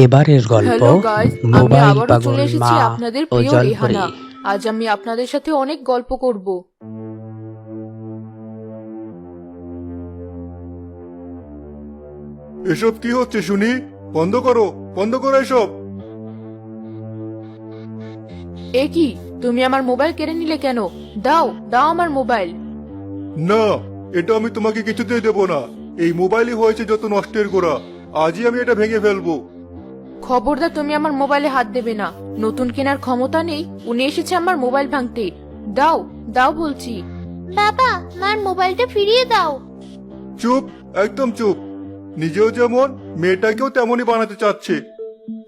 এবারের গল্প hello guys, আমি মোবাইল আবারও পাগল চলে মা এসেছি আপনাদের ও প্রিয় জলপরি। রেহানা। আজ আমি আপনাদের সাথে অনেক গল্প করব। এসব কি হচ্ছে শুনি? বন্ধ করো, বন্ধ করো এসব। এ কি, তুমি আমার মোবাইল কেড়ে নিলে কেন? দাও দাও আমার মোবাইল। না, এটা আমি তোমাকে কিছুতেই দেব না। এই মোবাইলই হয়েছে যত নষ্টের গোড়া। আজই আমি এটা ভেঙে ফেলবো। খবরদার, তুমি আমার মোবাইলে হাত দেবে না। নতুন কেনার ক্ষমতা নেই, উনি এসেছে আমার মোবাইল ভাঙতে। দাও দাও বলছি। বাবা, মার মোবাইলটা ফিরিয়ে দাও। চুপ, একদম চুপ। নিজেও যেমন, মেয়েটাকেও তেমনই বানাতে চাচ্ছে।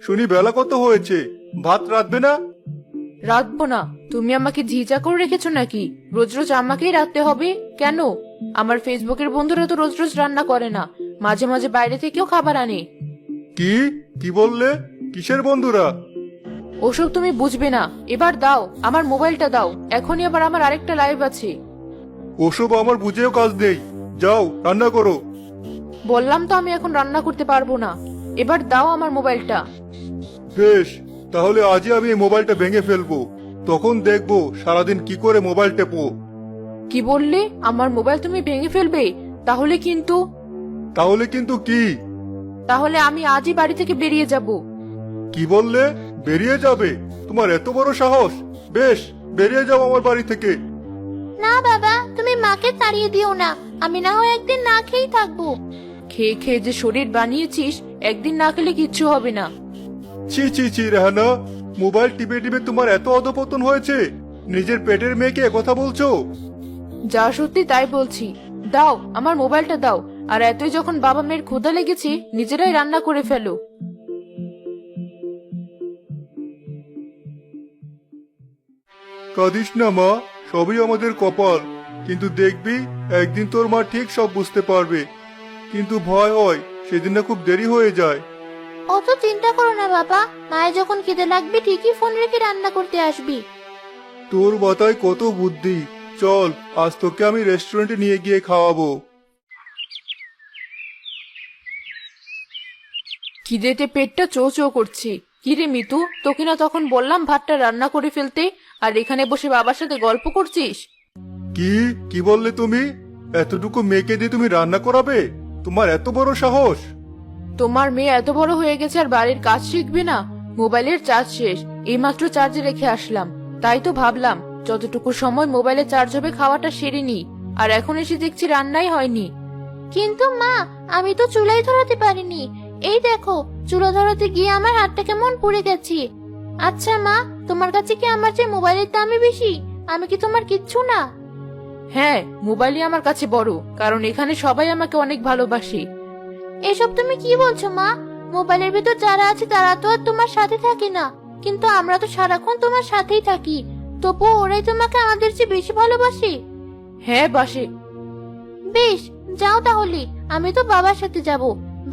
শুনি বেলা কত হয়েছে, ভাত রাঁধবে না? রাখবো না? তুমি আমাকে ঝিঝা করে রেখেছো নাকি? রোজ রোজ আমাকেই রাখতে হবে কেন? আমার ফেসবুকের বন্ধুরা তো রোজ রোজ রান্না করে না, মাঝে মাঝে বাইরে থেকেও খাবার আনে। কি কি বললে? কিসের বন্ধুরা? ওসব তুমি বুঝবে না। এবার দাও, আমার মোবাইলটা দাও। এখনই আবার আমার আরেকটা লাইভ আছে। ওসব আমার বুঝেও কাজ নেই। যাও রান্না করো। বললাম তো আমি এখন রান্না করতে পারবো না। এবার দাও আমার মোবাইলটা। বেশ, তাহলে আজই আমি এই মোবাইলটা ভেঙে ফেলবো। তখন দেখবো সারাদিন কি করে মোবাইল টেপো। কি বললে? আমার মোবাইল তুমি ভেঙে ফেলবে? তাহলে কিন্তু তাহলে কিন্তু কি? তাহলে আমি আজই বাড়ি থেকে বেরিয়ে যাব। কি বললে? বেরিয়ে যাবে? তোমার এত বড় সাহস! বেশ, বেরিয়ে যাও আমার বাড়ি থেকে। না বাবা, তুমি মাকে তাড়িয়ে দিও না। আমি না হয় একদিন না খেয়েই থাকবো। খেয়ে খেয়ে যে শরীর বানিয়েছিস, একদিন না খেলে কিচ্ছু হবে না। ছি ছি ছি রেহানা, মোবাইল টিপে টিপে তোমার এত অধপতন হয়েছে? নিজের পেটের মেয়েকে একথা বলছো? যা সত্যি তাই বলছি। দাও আমার মোবাইলটা দাও। আর এতই যখন বাবা মেয়ের ক্ষুধা লেগেছে, নিজেরাই রান্না করে ফেলো। কাঁদিস না মা, সবই আমাদের কপাল। কিন্তু দেখবি, একদিন তোর মা ঠিক সব বুঝতে পারবে। কিন্তু ভয় হয় সেদিন না খুব দেরি হয়ে যায়। অত চিন্তা করো না বাবা, মায়ের যখন খিদে লাগবে ঠিকই ফোন রেখে রান্না করতে আসবি। তোর মাথায় কত বুদ্ধি। চল, আজ তোকে আমি রেস্টুরেন্টে নিয়ে গিয়ে খাওয়াবো। খিদেতে পেটটা চো চো করছে। কিরে মিতু, তোকে না তখন বললাম ভাতটা রান্না করে ফেলতে, আর এখানে বসে বাবার সাথে গল্প করছিস? কি কি বললে তুমি? এতটুকু মেয়েকে দিয়ে তুমি রান্না করাবে? তোমার এত বড় সাহস! তোমার মেয়ে এত বড় হয়ে গেছে আর বাড়ির কাজ শিখবে না? মোবাইলের চার্জ শেষ, এইমাত্র চার্জে রেখে আসলাম। তাই তো ভাবলাম যতটুকু সময় মোবাইলে চার্জ হবে খাওয়াটা সেরে নি। আর এখন এসে দেখছি রান্নাই হয়নি। কিন্তু মা, আমি তো চুলাই ধরাতে পারিনি। এই দেখো, চুলা ধরাতে গিয়ে আমার হাতটা কেমন পুড়ে গেছে। আচ্ছা মা, তোমার কাছে কি আমার যে মোবাইলের দামই বেশি? আমি কি তোমার কিচ্ছু না? হ্যাঁ, মোবাইলই আমার কাছে বড়, কারণ এখানে সবাই আমাকে অনেক ভালোবাসে। এসব তুমি কি বলছো মা? মোবাইলের ভিতর যারা আছে তারা তো আর তোমার সাথে থাকে না, কিন্তু আমরা তো সারাক্ষণ তোমার সাথেই থাকি। তবুও ওরাই তোমাকে আমাদের চেয়ে বেশি ভালোবাসে। হ্যাঁ বাসে। বেশ, যাও তাহলে। আমি তো বাবার সাথে যাব।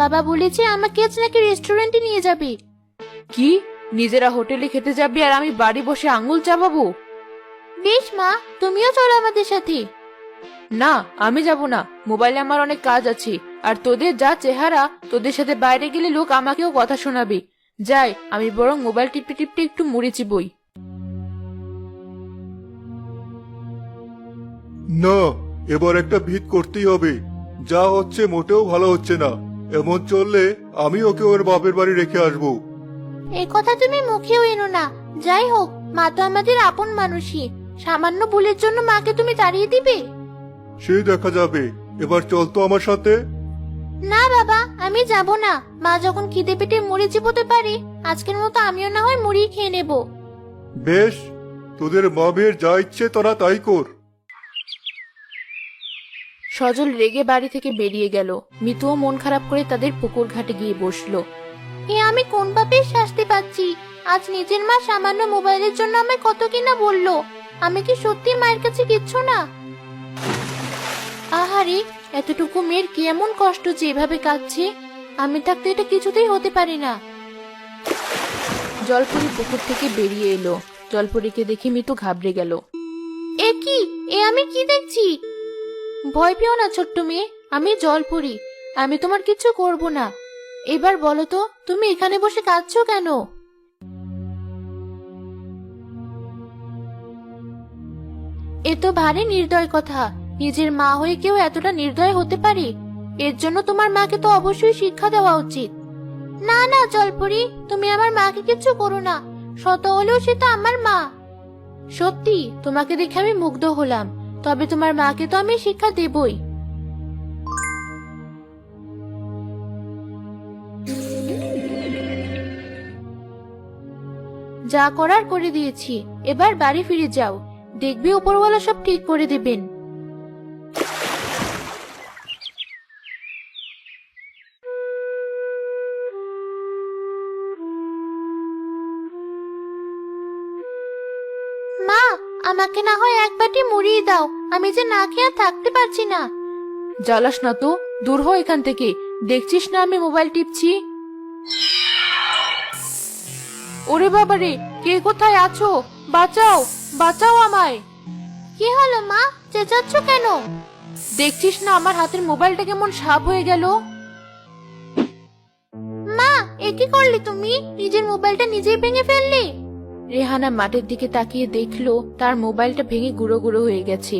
বাবা বলেছে আমাকে আজ নাকি রেস্টুরেন্টে নিয়ে যাবে। কি, নিজেরা হোটেলে খেতে যাবি আর আমি বাড়ি বসে আঙ্গুল চাবাবো? বেশ মা, তুমিও চলো আমাদের সাথে। না, আমি যাব না। মোবাইলে আমার অনেক কাজ আছে। আর তোদের যা চেহারা, তোদের সাথে বাইরে গেলে লোক আমাকেও কথা শোনাবে। যাই, আমি বরং মোবাইল টিপতে টিপতে একটু মুড়ি চিবোই। না, এবার একটা ভিত করতেই হবে। যা হচ্ছে মোটেও ভালো হচ্ছে না। এমন চললে আমি ওকে ওর বাপের বাড়ি রেখে আসবো। এই কথা তুমি মুখেও এনো না। যাই হোক, মা তো আমাদের আপন মানুষই। সামান্য ভুলের জন্য মাকে তুমি তাড়িয়ে দিবে? সে দেখা যাবে। এবার চল তো আমার সাথে। না বাবা, আমি যাব না। মা যখন খিদে পেটে মুড়ি চিবোতে পারে, আজকের মতো আমিও না হয় মুড়ি খেয়ে নেব। বেশ, তোদের মা মেয়ের যা ইচ্ছে তোরা তাই কর। সজল রেগে বাড়ি থেকে বেরিয়ে গেল। মিতুও মন খারাপ করে তাদের পুকুর ঘাটে গিয়ে বসলো। এ আমি কোন পাপের শাস্তি পাচ্ছি? আজ নিজের মা সামান্য মোবাইলের জন্য আমায় কত কিনা বললো। আমি কি সত্যি মায়ের কাছে কিচ্ছু না? আহারে, এতটুকু মেয়ের কি এমন কষ্ট যে এভাবে কাঁদছে? আমি থাকতে এটা কিছুতেই হতে পারে না। জলপরি পুকুর থেকে বেরিয়ে এলো। জলপরীকে দেখে মিতু ঘাবড়ে গেল। এ কি? এ আমি কি দেখছি? ভয় পেও না ছোট্ট মেয়ে, আমি জলপরি। আমি তোমার কিছু করব না। এবার বলো তো তুমি এখানে বসে কাঁদছো কেন? এ তো ভারী নির্দয় কথা। নিজের মা হয়ে কেউ এতটা নির্দয় হতে পারে? এর জন্য তোমার মাকে তো অবশ্যই শিক্ষা দেওয়া উচিত। না না জলপরি, তুমি আমার মাকে কিচ্ছু করো না। শত হলেও সে তো আমার মা। সত্যি তোমাকে দেখে আমি মুগ্ধ হলাম। তবে তোমার মাকে তো আমি শিক্ষা দেবই। যা করার করে দিয়েছি, এবার বাড়ি ফিরে যাও। দেখবি উপরওয়ালা সব ঠিক করে দেবেন। মা, আমাকে না হয় এক বাটি মুড়ি দাও, আমি যে না খেয়ে আর থাকতে পারছি না। জ্বালাস না তো, দূর হ এখান থেকে। দেখছিস না আমি মোবাইল টিপছি? ওরে বাবারে, কে কোথায় আছো? বাঁচাও, বাঁচাও আমায়। কি হলো মা, চেঁচাচ্ছ কেন? দেখছিস না আমার হাতের মোবাইলটা কেমন সাপ হয়ে গেল? মা, এ কি করলি তুমি? নিজের মোবাইলটা নিজেই ভেঙে ফেললি? রেহানা মাটির দিকে তাকিয়ে দেখলো তার মোবাইলটা ভেঙে গুঁড়ো গুঁড়ো হয়ে গেছে।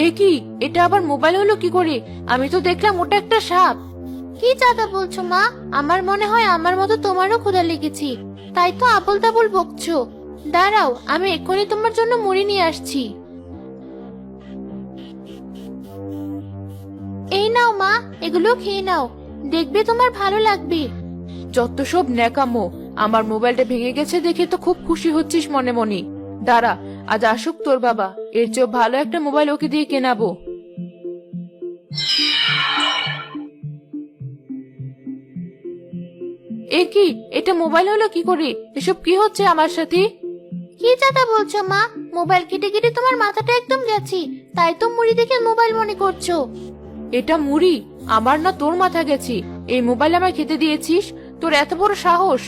এ কি, এটা আবার মোবাইল হলো কি করে? আমি তো দেখলাম ওটা একটা সাপ। কি চাঁদা বলছো মা? আমার মনে হয় আমার মতো তোমারও ক্ষুধা লেগেছে, তাই তো আবল তাবল বকছো। দাঁড়াও, আমি এক্ষুনি তোমার জন্য মুড়ি নিয়ে আসছি। এই নাও মা, এগুলো খেয়ে নাও, দেখবে তোমার ভালো লাগবে। যত সব ন্যাকামো। আমার মোবাইলটা ভেঙে গেছে দেখে তো খুব খুশি হচ্ছিস মনে মনে। দাঁড়া, আজ আসুক তোর বাবা, এর চেয়েও ভালো একটা মোবাইল ওকে দিয়ে কেনাবো। এ কি, এটা মোবাইল হলো কি করে? এসব কি হচ্ছে আমার সাথে? কি চাঁদা বলছো মা? মোবাইল কেটে কেটে তোমার মাথাটা একদম গেছে, তাই তো মুড়ি দেখে মোবাইল মনে করছো। এটা মুড়ি? আমার না তোর মাথা গেছে। এই মোবাইল আমায় খেতে দিয়েছিস? তোর এত বড় সাহস!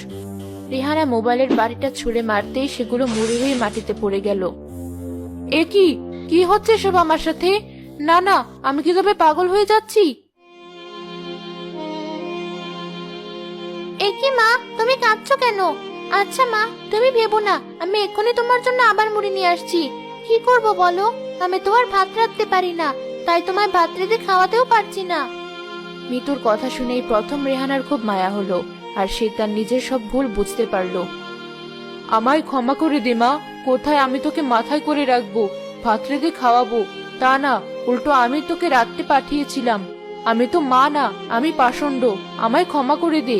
রেহানা মোবাইলের বাড়িটা ছুঁড়ে মারতেই সেগুলো মুড়ি হয়ে মাটিতে পড়ে গেল। এ কি, কি হচ্ছে সব আমার সাথে? না না, আমি কি তবে পাগল হয়ে যাচ্ছি? এ কি মা, তুমি কাঁদছো কেন? আচ্ছা মা, তুমি ভেবো না, আমি এক্ষুনি তোমার জন্য আবার মুড়ি নিয়ে আসছি। কি করব বলো? আমি তো আর ভাত রাখতে পারি না, তাই তোমায় ভাত রেঁধে খাওয়াতেও পারছি না। মিতুর কথা শুনেই প্রথম রেহানার খুব মায়া হলো, আর সে তার নিজের সব ভুল বুঝতে পারলো। আমায় ক্ষমা করে দে মা। কোথায় আমি তোকে মাথায় করে রাখবো, ভাত রেঁধে খাওয়াবো? তা না, উল্টো আমি তোকে রাখতে পাঠিয়েছিলাম। আমি তো মা না, আমি পাষণ্ড। আমায় ক্ষমা করে দে।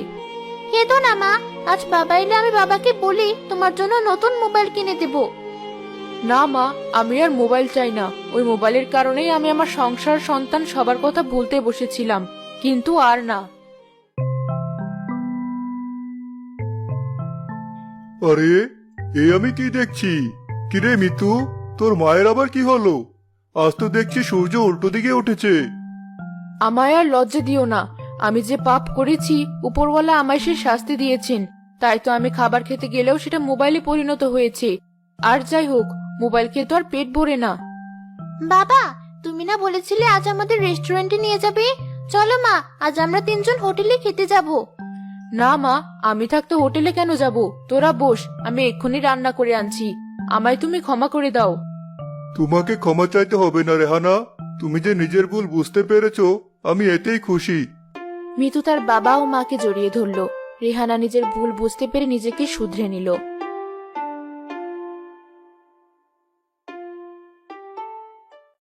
কেঁদো না মা, আজ বাবা এলে আমি বাবাকে বলি তোমার জন্য নতুন মোবাইল কিনে দেব। না মা, আমি আর মোবাইল চাই না। ওই মোবাইলের কারণেই আমি আমার সংসার, সন্তান সবার কথা ভুলতে বসেছিলাম, কিন্তু আর না। আরে, এ আমি কি দেখছি? কিরে মিতু, তোর মায়ের আবার কি হলো? আজ তো দেখছি সূর্য উল্টো দিকে উঠেছে। আমায় আর লজ্জা দিও না। আমি যে পাপ করেছি, উপরওয়ালা আমায় সে শাস্তি দিয়েছেন। তাই তো আমি খাবার খেতে গেলেও সেটা মোবাইলে পরিণত হয়েছে। আর যাই হোক, মোবাইল খেয়ে তো আর পেট ভরে না। বাবা, তুমি না বলেছিলে আজ আমাদের রেস্টুরেন্টে নিয়ে যাবে? চলো মা, আজ আমরা তিনজন হোটেলে খেতে যাব। না মা, আমি থাকতে হোটেলে কেন যাব? তোরা বস, আমি এক্ষুনি রান্না করে আনছি। আমায় তুমি ক্ষমা করে দাও। তোমাকে ক্ষমা চাইতে হবে না রেহানা। তুমি যে নিজের ভুল বুঝতে পেরেছো, আমি এতেই খুশি। মিতু তার বাবা ও মাকে জড়িয়ে ধরল। রেহানা নিজের ভুল বুঝতে পেরে নিজেকে শুধরে নিল।